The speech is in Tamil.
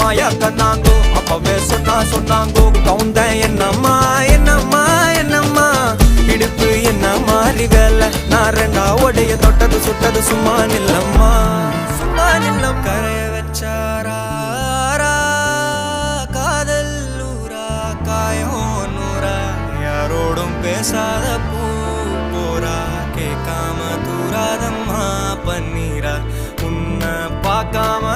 மாயா கண்ணாங்கோ அப்பவே சொன்னாங்கோ கவுந்தேன் என்னம்மா என்னம்மா என்னம்மா இடுப்பு என்ன மாறி வேலை நான் ரெண்டா உடைய தொட்டது சுட்டது சும்மா நில்லம்மா கரைய வச்சாரா காதல் ஊரா காயம் நூறா யாரோடும் பேசாத பூ போரா கேட்காம தூராதம்மா பன்னீரா உன்னை பார்க்காம